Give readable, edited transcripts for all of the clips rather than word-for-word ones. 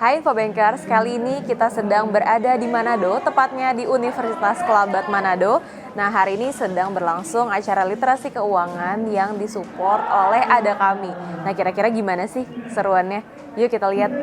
Hai Infobankers, kali ini kita sedang berada di Manado, tepatnya di Universitas Kelabat Manado. Nah, hari ini sedang berlangsung acara literasi keuangan yang disupport oleh Ada Kami. Nah, kira-kira gimana sih seruannya? Yuk kita lihat.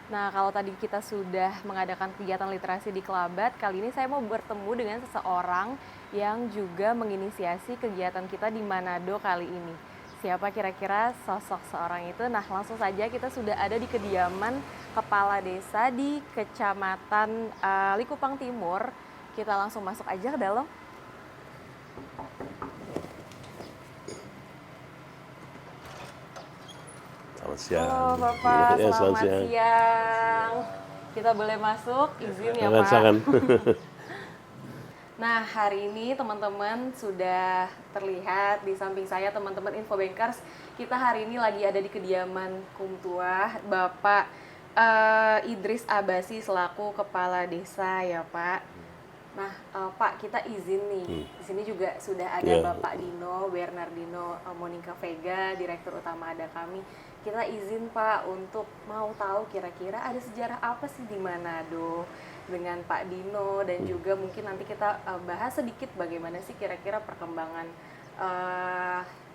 Nah, kalau tadi kita sudah mengadakan kegiatan literasi di Kelabat, kali ini saya mau bertemu dengan seseorang yang juga menginisiasi kegiatan kita di Manado kali ini. Siapa kira-kira sosok seorang itu? Nah, langsung saja kita sudah ada di kediaman Kepala Desa di Kecamatan Likupang Timur. Kita langsung masuk aja ke dalam. Selamat siang. Halo Bapak, Ya, selamat siang. Kita boleh masuk, izin ya Pak. Silakan. Nah, hari ini teman-teman sudah terlihat di samping saya teman-teman Infobankers. Kita hari ini lagi ada di kediaman Kumtuah Bapak Idris Abasi selaku Kepala Desa ya Pak. Nah, Pak, kita izin nih. Di sini juga sudah ada Bapak Dino Bernardino Monica Vega, Direktur Utama Ada Kami. Kita izin Pak untuk mau tahu kira-kira ada sejarah apa sih di Manado dengan Pak Dino, dan juga mungkin nanti kita bahas sedikit bagaimana sih kira-kira perkembangan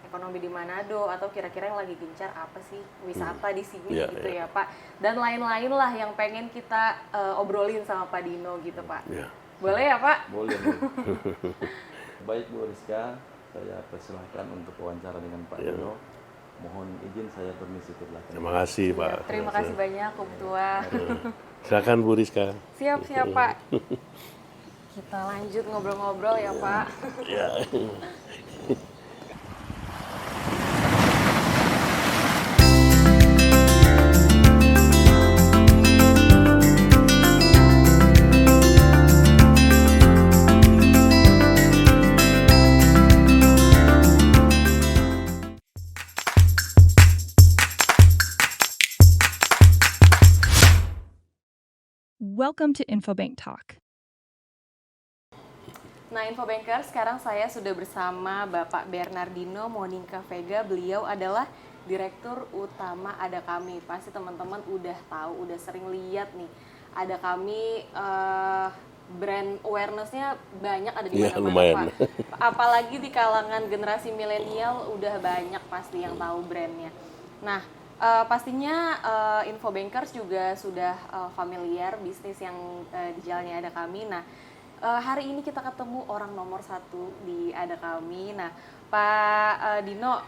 ekonomi di Manado, atau kira-kira yang lagi gencar apa sih wisata di sini gitu ya Pak. Dan lain-lain lah yang pengen kita obrolin sama Pak Dino gitu Pak. Boleh ya Pak? Boleh. Baik Bu Rizka, saya persilahkan untuk wawancara dengan Pak Dino. Mohon izin saya permisi ke belakang. Terima kasih Pak. Terima kasih banyak Kumtua. Silakan Bu Rizka. Siap Pak. Kita lanjut ngobrol-ngobrol ya Pak. Ya. Welcome to Infobank Talk. Nah, Infobankers, sekarang saya sudah bersama Bapak Bernardino Monica Vega. Beliau adalah Direktur Utama Ada Kami. Pasti teman-teman udah tahu, udah sering lihat nih. Ada Kami brand awareness-nya banyak, ada di mana-mana Pak. Apalagi di kalangan generasi milenial udah banyak pasti yang tahu brandnya. Nah, pastinya Infobankers juga sudah familiar bisnis yang di jalannya Ada Kami. Nah, hari ini kita ketemu orang nomor satu di Ada Kami. Nah, Pak Dino,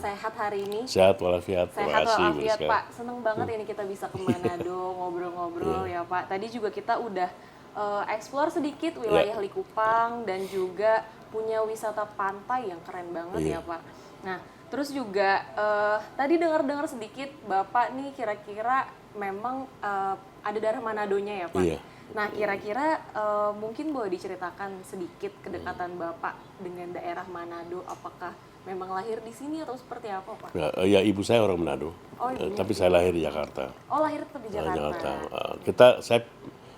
sehat hari ini? Sehat walafiat. Sehat walafiat Pak. Seneng banget ini kita bisa ke Manado ngobrol-ngobrol ya Pak. Tadi juga kita udah explore sedikit wilayah Likupang dan juga punya wisata pantai yang keren banget ya Pak. Nah, terus juga tadi dengar-dengar sedikit Bapak nih kira-kira memang ada darah Manadonya ya Pak. Nah, kira-kira mungkin boleh diceritakan sedikit kedekatan Bapak dengan daerah Manado. Apakah memang lahir di sini atau seperti apa Pak? Ya, ibu saya orang Manado. Tapi saya lahir di Jakarta. Oh, lahir tetap di Jakarta.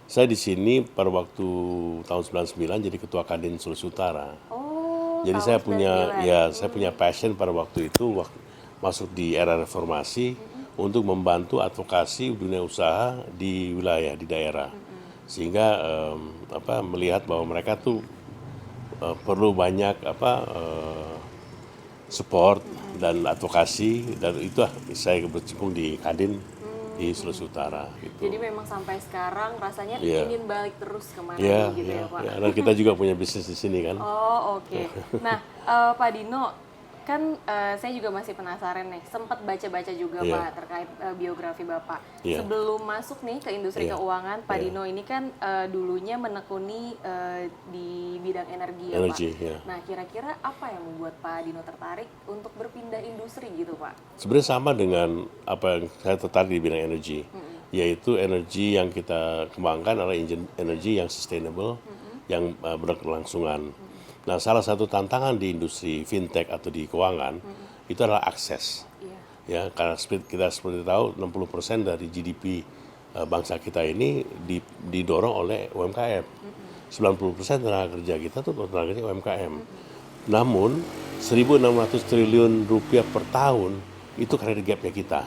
Saya di sini pada waktu tahun 99 jadi ketua Kadin Sulawesi Utara. Jadi saya punya passion pada waktu itu masuk di era reformasi untuk membantu advokasi dunia usaha di wilayah di daerah, sehingga melihat bahwa mereka tuh perlu banyak support dan advokasi, dan itu saya berkecimpung di Kadin di Sulawesi Utara gitu. Jadi memang sampai sekarang rasanya ingin balik terus ke Manado gitu ya Pak. Dan kita juga punya bisnis di sini kan. Oh, oke. Nah, Pak Dino, kan saya juga masih penasaran nih, sempat baca-baca juga Pak terkait biografi Bapak. Sebelum masuk nih ke industri keuangan, Pak Dino ini kan dulunya menekuni di bidang energi ya Pak. Nah, kira-kira apa yang membuat Pak Dino tertarik untuk berpindah industri gitu Pak? Sebenarnya sama dengan apa yang saya tertarik di bidang energi, yaitu energi yang kita kembangkan adalah energi yang sustainable, yang berkelangsungan. Nah, salah satu tantangan di industri fintech atau di keuangan itu adalah akses. Ya, karena kita seperti tahu 60% dari GDP bangsa kita ini didorong oleh UMKM. 90% tenaga kerja kita tuh tenaga kerja UMKM. Namun 1.600 triliun rupiah per tahun itu credit gap-nya kita.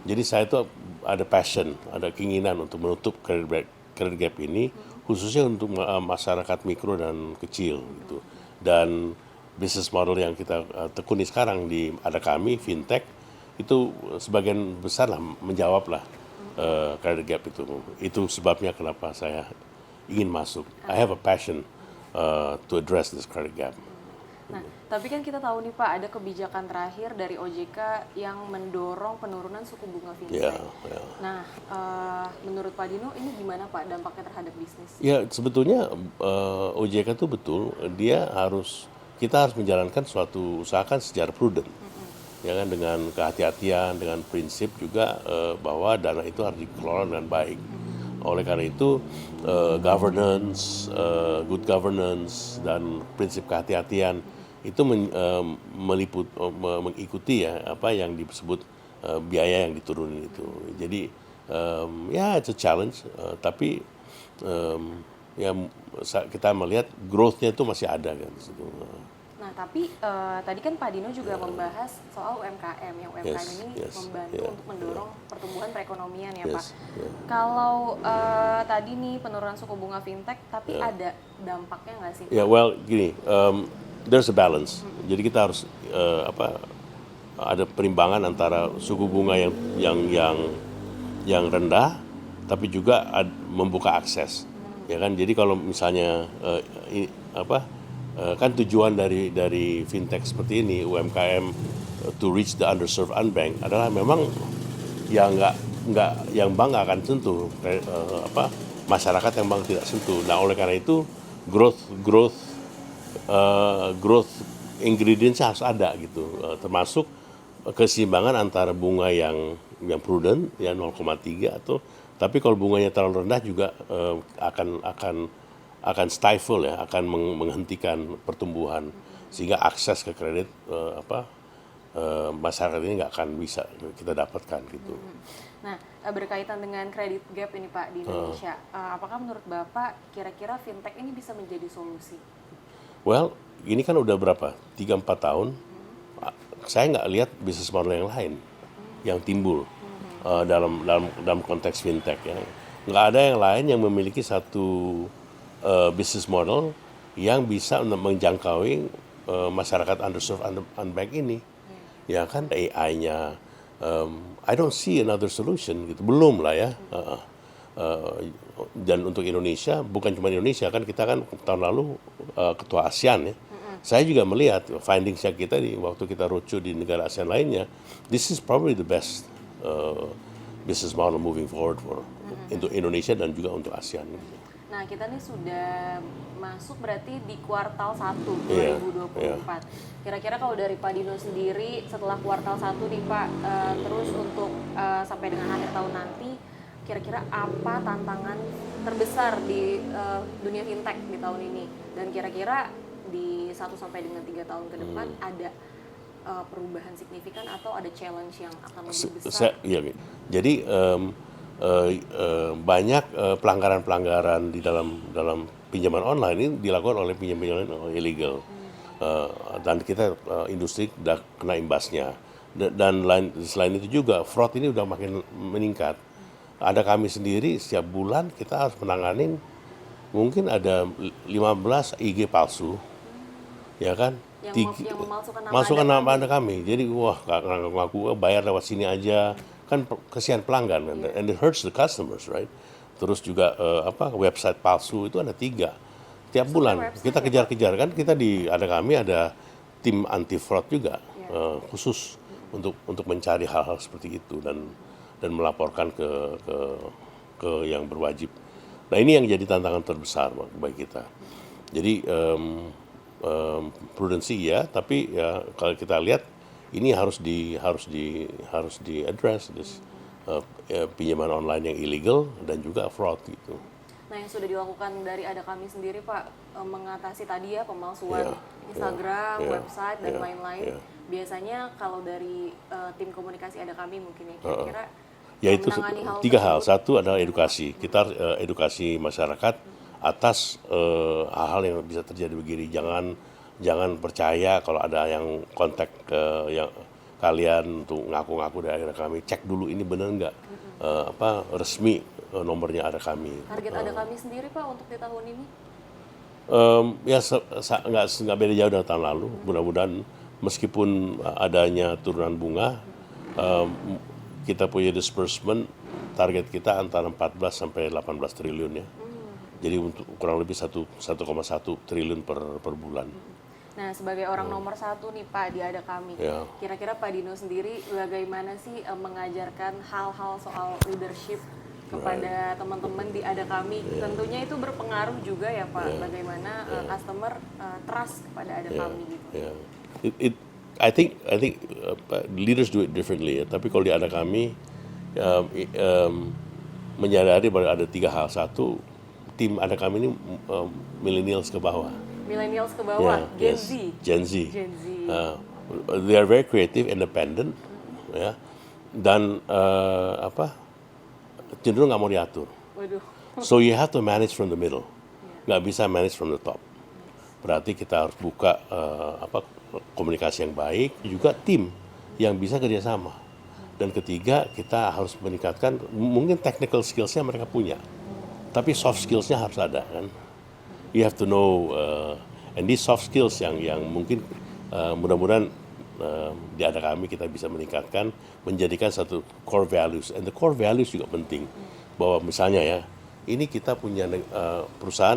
Jadi saya tuh ada passion, ada keinginan untuk menutup credit gap ini, khususnya untuk masyarakat mikro dan kecil gitu. Dan business model yang kita tekuni sekarang ada kami fintech itu sebagian besar lah menjawab lah credit gap itu. Itu sebabnya kenapa saya ingin masuk. I have a passion to address this credit gap. Nah, tapi kan kita tahu nih Pak, ada kebijakan terakhir dari OJK yang mendorong penurunan suku bunga fintech. Nah, menurut Pak Dino ini gimana Pak dampaknya terhadap bisnis? Ya sebetulnya OJK itu betul, kita harus menjalankan suatu usaha kan secara prudent, ya kan, dengan kehati-hatian, dengan prinsip juga bahwa dana itu harus dikelola dengan baik. Oleh karena itu good governance dan prinsip kehati-hatian itu mengikuti ya apa yang disebut biaya yang diturunin itu. Jadi ya it's a challenge, tapi ya kita melihat growth-nya itu masih ada kan. Nah, tapi tadi kan Pak Dino juga membahas soal UMKM, yang UMKM ini membantu untuk mendorong pertumbuhan perekonomian ya Pak. Kalau tadi nih penurunan suku bunga fintech, tapi ada dampaknya nggak sih? Ya, well gini, there's a balance. Jadi kita harus ada perimbangan antara suku bunga yang rendah, tapi juga membuka akses, ya kan. Jadi kalau misalnya kan tujuan dari fintech seperti ini UMKM to reach the underserved unbanked adalah memang yang yang bank nggak akan sentuh masyarakat yang bank tidak sentuh. Nah oleh karena itu growth ingredients harus ada gitu, termasuk keseimbangan antara bunga yang prudent ya 0,3 atau tapi kalau bunganya terlalu rendah juga akan stifle ya, akan menghentikan pertumbuhan sehingga akses ke kredit masyarakat ini nggak akan bisa kita dapatkan gitu. Nah, berkaitan dengan credit gap ini Pak di Indonesia, apakah menurut Bapak kira-kira fintech ini bisa menjadi solusi? Well, ini kan udah berapa? 3-4 tahun. Saya nggak lihat bisnis model yang lain yang timbul dalam konteks fintech ya. Nggak ada yang lain yang memiliki satu bisnis model yang bisa menjangkau masyarakat underserved unbanked ini. Ya kan AI-nya, I don't see another solution gitu. Belum lah ya. Dan untuk Indonesia, bukan cuma Indonesia kan, kita kan tahun lalu ketua ASEAN ya. Saya juga melihat findings kita waktu kita roadshow di negara ASEAN lainnya, this is probably the best business model moving forward untuk Indonesia dan juga untuk ASEAN. Nah, kita nih sudah masuk berarti di kuartal 1 2024. Kira-kira kalau dari Pak Dino sendiri setelah kuartal 1 nih Pak, terus untuk sampai dengan akhir tahun nanti, kira-kira apa tantangan terbesar di dunia fintech di tahun ini? Dan kira-kira di 1 sampai dengan 3 tahun ke depan ada perubahan signifikan atau ada challenge yang akan lebih besar? Jadi banyak pelanggaran-pelanggaran di dalam pinjaman online ini dilakukan oleh pinjaman ilegal, dan kita industri sudah kena imbasnya. Dan selain itu juga fraud ini udah makin meningkat. Ada kami sendiri setiap bulan kita harus menanganin mungkin ada 15 IG palsu, ya kan? Yang memasukkan nama Anda kami. Jadi wah ngaku bayar lewat sini aja. Kan kesian pelanggan, and it hurts the customers, right? Terus juga website palsu itu ada 3 tiap bulan kita kejar-kejar kan. Kami ada tim anti fraud juga khusus untuk mencari hal-hal seperti itu dan melaporkan ke yang berwajib. Nah ini yang jadi tantangan terbesar bagi kita. Jadi prudensi ya, tapi ya kalau kita lihat ini harus di address pinjaman online yang illegal dan juga fraud gitu. Nah yang sudah dilakukan dari Ada Kami sendiri Pak mengatasi tadi ya pemalsuan Instagram, website dan lain-lain. Biasanya kalau dari tim komunikasi Ada Kami mungkin ya kira-kira Yaitu menangani hal tiga hal. tersebut? Satu adalah edukasi. Kita edukasi masyarakat atas hal-hal yang bisa terjadi begini. Jangan percaya kalau ada yang kontak yang kalian untuk ngaku-ngaku dari ada kami. Cek dulu ini benar nggak resmi nomornya ada kami. Target ada kami sendiri Pak untuk di tahun ini? Ya nggak beda jauh dari tahun lalu. Mudah-mudahan meskipun adanya turunan bunga, kita punya disbursement target kita antara 14 sampai 18 triliun ya. Jadi untuk kurang lebih 1,1 triliun per bulan. Nah, sebagai orang nomor satu nih Pak di Ada Kami, Ya. kira-kira Pak Dino sendiri bagaimana sih mengajarkan hal-hal soal leadership kepada teman-teman di Ada Kami? Tentunya itu berpengaruh juga ya Pak, bagaimana customer trust kepada Ada Kami gitu. Yeah. I think leaders do it differently ya. Tapi kalau di Ada Kami menyadari bahwa ada tiga hal. Satu, tim Ada Kami ini millennials ke bawah. Millennials ke bawah, Gen Z. Gen Z. Gen Z. They are very creative, independent, ya. Dan cenderung nggak mau diatur. Waduh. So you have to manage from the middle, nggak bisa manage from the top. Berarti kita harus buka komunikasi yang baik, juga tim yang bisa kerjasama. Dan ketiga, kita harus meningkatkan mungkin technical skills-nya mereka punya, tapi soft skills-nya harus ada kan. You have to know, and these soft skills yang mungkin mudah-mudahan di Ada Kami kita bisa meningkatkan, menjadikan satu core values. And the core values juga penting, bahwa misalnya ya, ini kita punya perusahaan,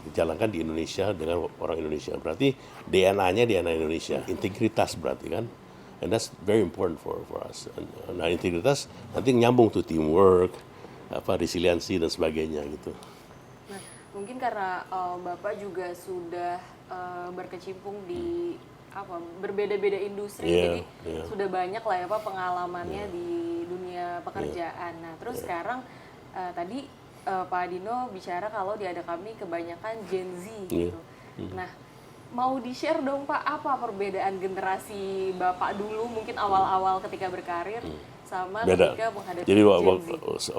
dijalankan di Indonesia dengan orang Indonesia. Berarti DNA-nya DNA Indonesia, integritas berarti kan. And that's very important for us. Nah, integritas nanti nyambung to teamwork, resiliensi dan sebagainya gitu. Nah, mungkin karena Bapak juga sudah berkecimpung di berbeda-beda industri, jadi sudah banyak lah ya Pak pengalamannya di dunia pekerjaan. Nah, terus sekarang tadi Pak Dino bicara kalau di Ada Kami kebanyakan Gen Z gitu. Nah, mau di-share dong Pak, apa perbedaan generasi Bapak dulu mungkin awal-awal ketika berkarir sama Beda. ketika menghadapi Jadi Gen Z?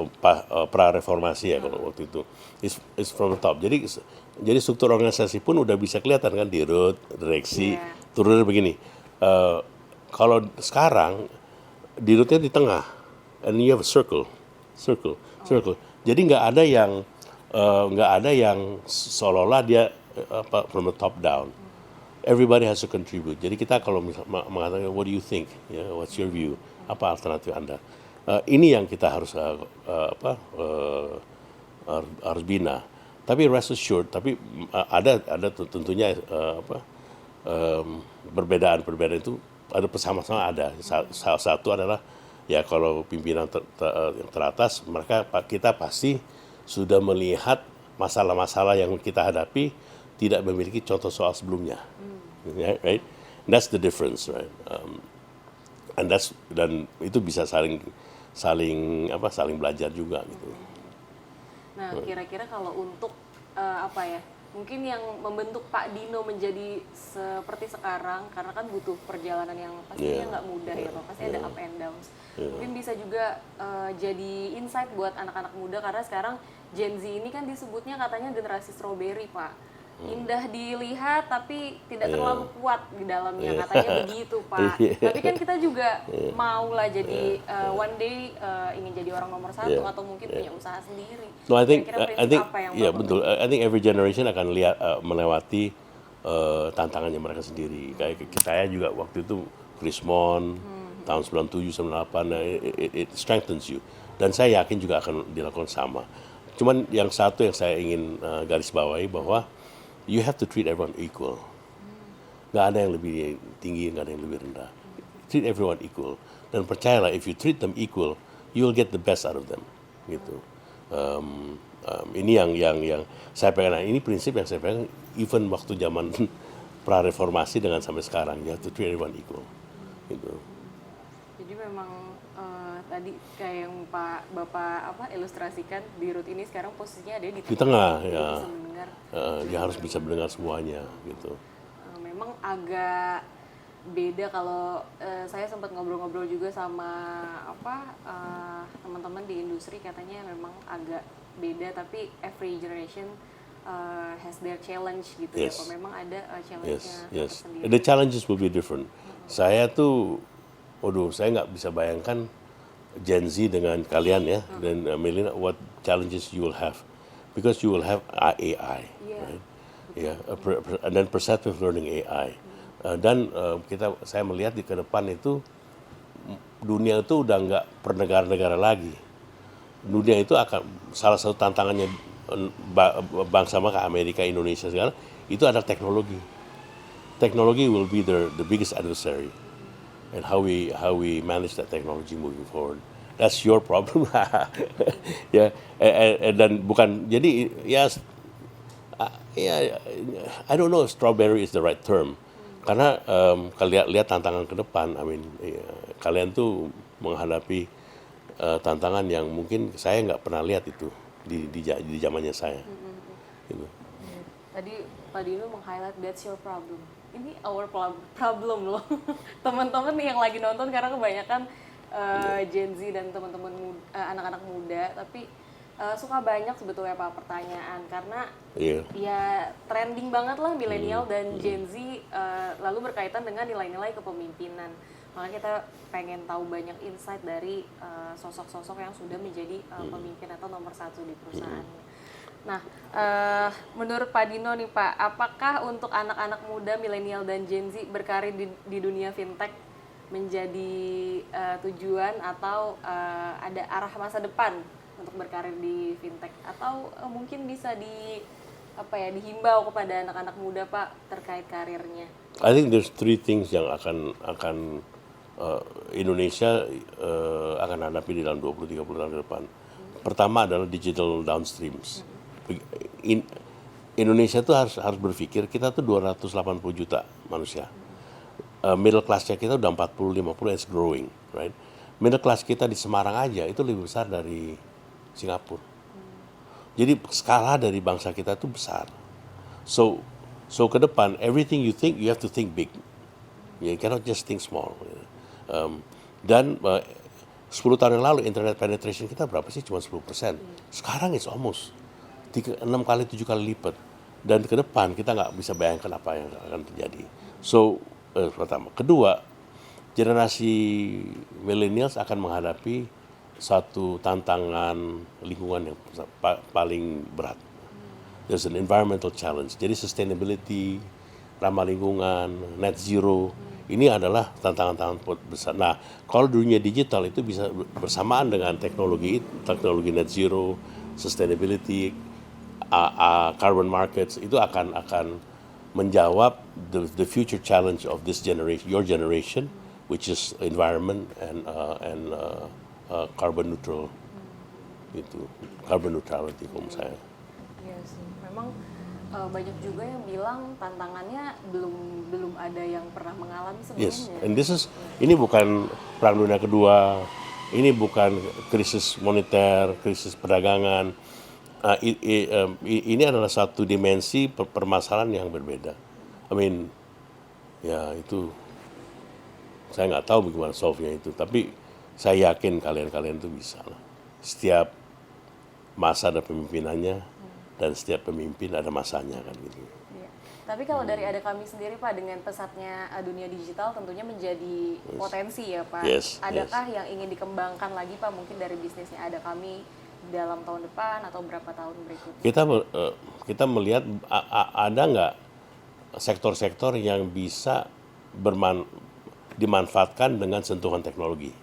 pra-reformasi ya kalau waktu itu, is from the top. Jadi struktur organisasi pun udah bisa kelihatan kan, dirut, direksi, turunnya begini. Kalau sekarang dirutnya di tengah, and you have a circle. Jadi nggak ada yang seolah-olah dia from the top down. Everybody has to contribute. Jadi kita kalau mengatakan what do you think, what's your view, apa alternatif Anda? Ini yang kita harus harus bina. Tapi rest assured, ada tentunya perbedaan itu ada bersama-sama ada. Salah satu adalah ya kalau pimpinan teratas kita pasti sudah melihat masalah-masalah yang kita hadapi tidak memiliki contoh soal sebelumnya, right? That's the difference, right? Dan itu bisa saling belajar juga gitu. Nah, kira-kira kalau untuk mungkin yang membentuk Pak Dino menjadi seperti sekarang, karena kan butuh perjalanan yang pastinya nggak mudah ya Pak, pasti ada up and downs. Mungkin bisa juga jadi insight buat anak-anak muda, karena sekarang Gen Z ini kan disebutnya katanya generasi strawberry Pak. Indah dilihat tapi tidak terlalu kuat di dalamnya, katanya begitu Pak. Tapi kan kita juga mau lah jadi one day ingin jadi orang nomor satu atau mungkin punya usaha sendiri. No, I think apa yang betul. I think every generation akan melewati tantangannya mereka sendiri. Kayak saya juga waktu itu Krismon tahun 97 98, it strengthens you. Dan saya yakin juga akan dilakukan sama. Cuman yang satu yang saya ingin garis bawahi bahwa you have to treat everyone equal. Nggak ada yang lebih tinggi, nggak ada yang lebih rendah. Treat everyone equal. Dan percayalah, if you treat them equal, you will get the best out of them. Gitu. Ini yang saya pegang. Nah, ini prinsip yang saya pegang even waktu zaman pra-reformasi dengan sampai sekarang. You have to treat everyone equal. Gitu. Jadi memang tadi kayak yang Bapak ilustrasikan, dirut ini sekarang posisinya ada di tengah ya. Bisa mendengar. Dia harus bisa mendengar semuanya gitu. Memang agak beda kalau saya sempat ngobrol-ngobrol juga sama teman-teman di industri, katanya memang agak beda, tapi every generation has their challenge gitu ya. Yes. Kalau memang ada challenge-nya Yes. tersendiri. The challenges will be different. Saya tuh, saya nggak bisa bayangkan Gen Z dengan kalian ya, dan millennial, what challenges you will have, because you will have AI, Iya. right? Ya, dan perceptive learning AI. Dan saya melihat di ke depan itu dunia itu udah nggak per negara-negara lagi. Dunia itu akan salah satu tantangannya bangsa maka Amerika, Indonesia sekarang itu adalah teknologi. Technology will be the biggest adversary, and how we manage that technology moving forward. That's your problem. Ya, dan bukan jadi ya, I don't know if strawberry is the right term. Karena kalian lihat tantangan ke depan, kalian tuh menghadapi tantangan yang mungkin saya nggak pernah lihat itu di zamannya saya. Gitu. Tadi Pak Dino meng-highlight that's your problem. Ini our problem loh. Teman-teman yang lagi nonton, karena kebanyakan Gen Z dan teman-teman anak-anak muda, tapi suka banyak sebetulnya Pak pertanyaan, karena ya trending banget lah milenial dan Gen Z, lalu berkaitan dengan nilai-nilai kepemimpinan. Makanya kita pengen tahu banyak insight dari sosok-sosok yang sudah menjadi pemimpin atau nomor satu di perusahaannya. Nah, menurut Pak Dino nih Pak, apakah untuk anak-anak muda milenial dan Gen Z berkarir di dunia fintech menjadi tujuan, atau ada arah masa depan untuk berkarir di fintech, atau mungkin bisa dihimbau kepada anak-anak muda Pak terkait karirnya? I think there's three things yang akan Indonesia akan hadapi di dalam 20-30 tahun ke depan. Pertama adalah digital downstreams. Indonesia tuh harus berpikir, kita tuh 280 juta manusia. Middle class-nya kita udah 40-50, it's growing, right? Middle class kita di Semarang aja itu lebih besar dari Singapura. Jadi skala dari bangsa kita itu besar. So ke depan, everything you think, you have to think big. You cannot just think small. Dan 10 tahun yang lalu internet penetration kita berapa sih? Cuma 10%. Sekarang it's almost 6 kali, 7 kali lipat. Dan ke depan kita nggak bisa bayangkan apa yang akan terjadi. So pertama. Kedua, generasi millennials akan menghadapi satu tantangan lingkungan yang paling berat. There's an environmental challenge. Jadi sustainability, ramah lingkungan, net zero, ini adalah tantangan-tantangan besar. Nah, kalau dunia digital itu bisa bersamaan dengan teknologi net zero, sustainability, carbon markets, itu akan menjawab the future challenge of this generation, your generation, which is environment and carbon neutral, itu carbon neutrality kalau saya. Iya sih, memang banyak juga yang bilang tantangannya belum ada yang pernah mengalami sebelumnya. Yes, and ini bukan perang dunia kedua, ini bukan krisis moneter, krisis perdagangan. Ini adalah satu dimensi permasalahan yang berbeda. Ya itu saya nggak tahu bagaimana solve-nya itu, tapi saya yakin kalian itu bisa lah. Setiap masa ada pemimpinannya, dan setiap pemimpin ada masanya kan gitu. Iya. Tapi kalau dari Ada Kami sendiri Pak, dengan pesatnya dunia digital tentunya menjadi potensi ya Pak. Yes, Adakah yang ingin dikembangkan lagi Pak, mungkin dari bisnisnya Ada Kami dalam tahun depan atau berapa tahun berikutnya? Kita melihat ada nggak sektor-sektor yang bisa dimanfaatkan dengan sentuhan teknologi.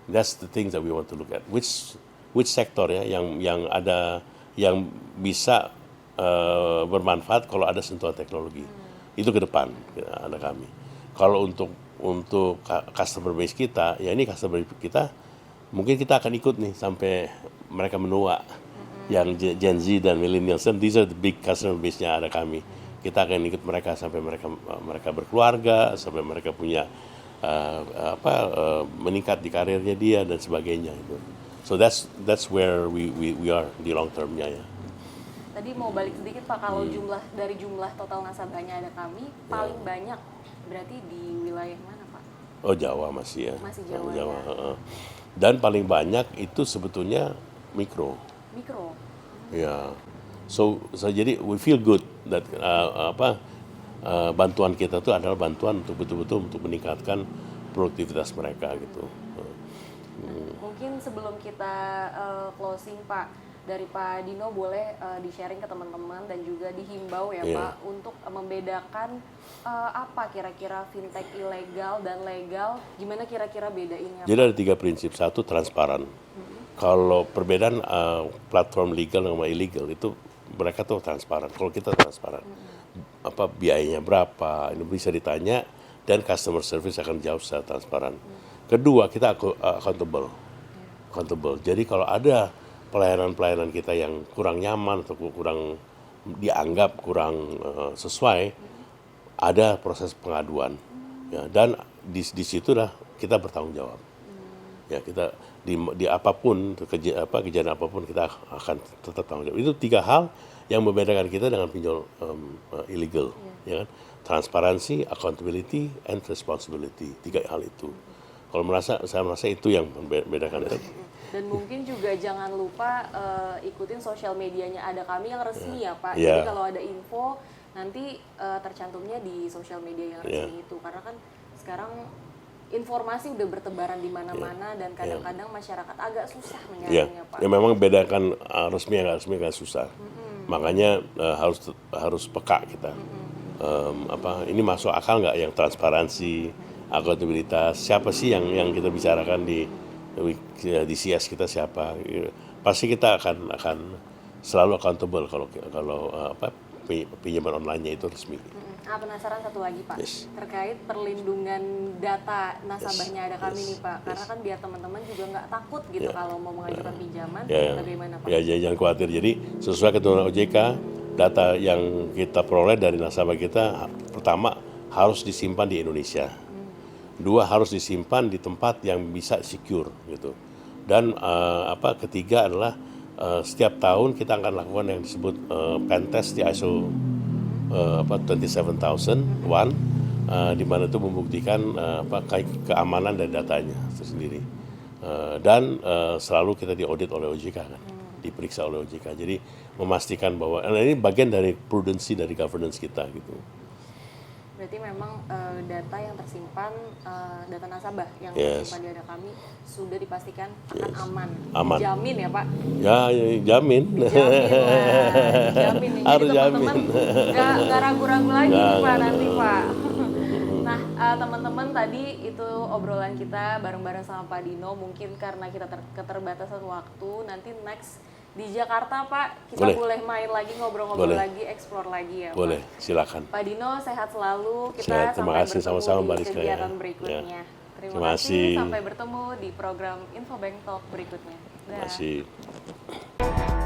That's the things that we want to look at. Which sektor ya yang ada yang bisa bermanfaat kalau ada sentuhan teknologi. Itu ke depan Ada Kami. Kalau untuk customer base kita, ya ini customer base kita mungkin kita akan ikut nih sampai mereka menua. Yang Gen Z dan millennials, these are the big customer base-nya Ada Kami. Kita akan ikut mereka sampai mereka berkeluarga, sampai mereka punya meningkat di karirnya dia dan sebagainya itu. So that's where we are di long term-nya ya. Tadi mau balik sedikit Pak, kalau dari jumlah total nasabahnya Ada Kami, paling banyak Berarti di wilayah mana Pak? Oh Jawa masih ya. Masih Jawa, Jawa. ya. Dan paling banyak itu sebetulnya mikro. Mikro. Ya. So jadi we feel good that bantuan kita itu adalah bantuan untuk betul-betul untuk meningkatkan produktivitas mereka gitu. Mungkin sebelum kita closing Pak, dari Pak Dino boleh di-sharing ke teman-teman dan juga dihimbau ya Iya. Pak untuk membedakan apa kira-kira fintech ilegal dan legal, gimana kira-kira bedainnya Jadi Pak? ada 3 prinsip. Satu, transparan. Kalau perbedaan platform legal sama illegal itu mereka tuh transparan. Kalau kita transparan, apa biayanya berapa, ini bisa ditanya dan customer service akan jawab secara transparan. Kedua, kita accountable. Jadi kalau ada pelayanan-pelayanan kita yang kurang nyaman atau kurang dianggap kurang sesuai, ada proses pengaduan. Ya, dan di situlah kita bertanggung jawab. Ya, kita di apapun kejadian apapun kita akan tetap tanggung jawab. Itu 3 hal yang membedakan kita dengan pinjol illegal, ya kan? Transparansi, accountability, and responsibility. 3 hal itu. Kalau saya merasa itu yang membedakan itu. Dan mungkin juga jangan lupa ikutin sosial medianya Ada Kami yang resmi ya Pak. Yeah. Jadi kalau ada info nanti tercantumnya di sosial media yang resmi itu. Karena kan sekarang informasi udah bertebaran di mana-mana dan kadang-kadang masyarakat agak susah mencarinya Pak. Ya memang bedakan resmi yang nggak resmi agak susah. Makanya harus peka kita. Ini masuk akal nggak yang transparansi, akuntabilitas, siapa sih yang kita bicarakan di CS kita siapa? Pasti kita akan selalu accountable kalau pinjaman online-nya itu resmi. Penasaran satu lagi Pak, Yes. terkait perlindungan data nasabahnya Ada Kami nih Pak, karena kan biar teman-teman juga nggak takut gitu kalau mau mengajukan pinjaman, bagaimana Pak? Ya, jangan khawatir. Jadi sesuai ketentuan OJK, data yang kita peroleh dari nasabah kita pertama harus disimpan di Indonesia. 2 harus disimpan di tempat yang bisa secure gitu. Dan ketiga adalah setiap tahun kita akan lakukan yang disebut pen test di ISO 27001 di mana itu membuktikan keamanan dari datanya itu sendiri. Dan selalu kita diaudit oleh OJK kan. Diperiksa oleh OJK. Jadi memastikan bahwa ini bagian dari prudensi dari governance kita gitu. Berarti memang data yang tersimpan, data nasabah yang Yes. tersimpan di Ada Kami sudah dipastikan akan aman. Aman. Dijamin ya Pak? Ya, jamin. Dijamin nih. Jadi Harus teman-teman nggak ragu-ragu lagi nih Pak nanti Pak. Nah teman-teman tadi itu obrolan kita bareng-bareng sama Pak Dino. Mungkin karena kita keterbatasan waktu, nanti next di Jakarta Pak kita boleh main lagi, ngobrol-ngobrol lagi, explore lagi ya Pak. Boleh, silakan. Pak Dino sehat selalu. Kita Sehat, terima sampai kasih bertemu sama-sama, Mbak di Rizka, kegiatan ya. berikutnya. Ya. Terima Terima kasih. kasih. Sampai bertemu di program Infobank Talk berikutnya. Terima Dah. kasih.